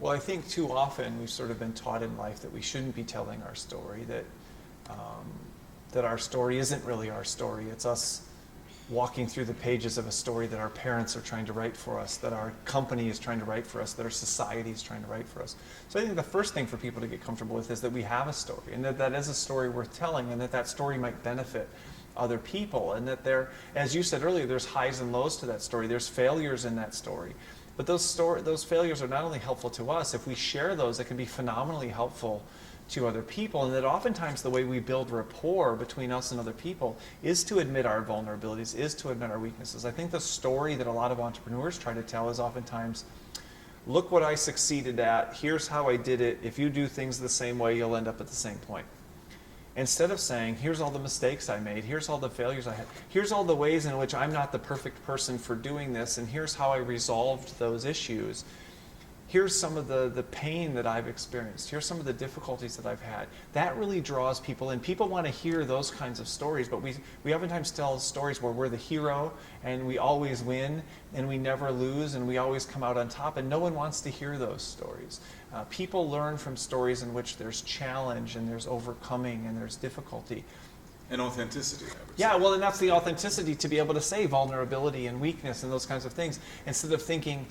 Well, I think too often we've sort of been taught in life that we shouldn't be telling our story, that our story isn't really our story. It's us walking through the pages of a story that our parents are trying to write for us, that our company is trying to write for us, that our society is trying to write for us. So I think the first thing for people to get comfortable with is that we have a story, and that is a story worth telling, and that story might benefit other people, and that there, as you said earlier, there's highs and lows to that story. There's failures in that story. But those failures are not only helpful to us. If we share those, it can be phenomenally helpful to other people, and that oftentimes the way we build rapport between us and other people is to admit our vulnerabilities, is to admit our weaknesses. I think the story that a lot of entrepreneurs try to tell is oftentimes, look what I succeeded at, here's how I did it, if you do things the same way, you'll end up at the same point. Instead of saying, here's all the mistakes I made, here's all the failures I had, here's all the ways in which I'm not the perfect person for doing this, and here's how I resolved those issues. Here's some of the pain that I've experienced. Here's some of the difficulties that I've had. That really draws people in. People want to hear those kinds of stories, but we oftentimes tell stories where we're the hero and we always win and we never lose and we always come out on top, and no one wants to hear those stories. People learn from stories in which there's challenge and there's overcoming and there's difficulty. And authenticity, I would say. Yeah, well, and that's the authenticity, to be able to say vulnerability and weakness and those kinds of things, instead of thinking,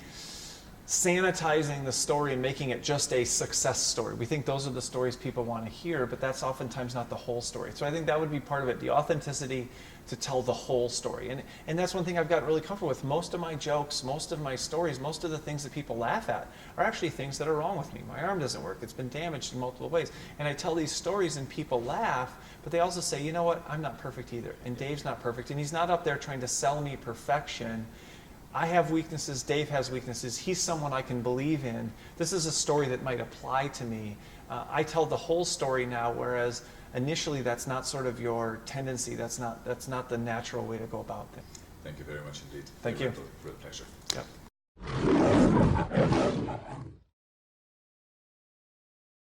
sanitizing the story and making it just a success story. We think those are the stories people want to hear, but that's oftentimes not the whole story. So I think that would be part of it, the authenticity to tell the whole story. And that's one thing I've gotten really comfortable with. Most of my jokes, most of my stories, most of the things that people laugh at are actually things that are wrong with me. My arm doesn't work. It's been damaged in multiple ways. And I tell these stories and people laugh, but they also say, you know what, I'm not perfect either. And Dave's not perfect. And he's not up there trying to sell me perfection. I have weaknesses, Dave has weaknesses, he's someone I can believe in. This is a story that might apply to me. I tell the whole story now, whereas initially that's not sort of your tendency, that's not the natural way to go about things. Thank you very much indeed. Thank you. Real pleasure. Yep.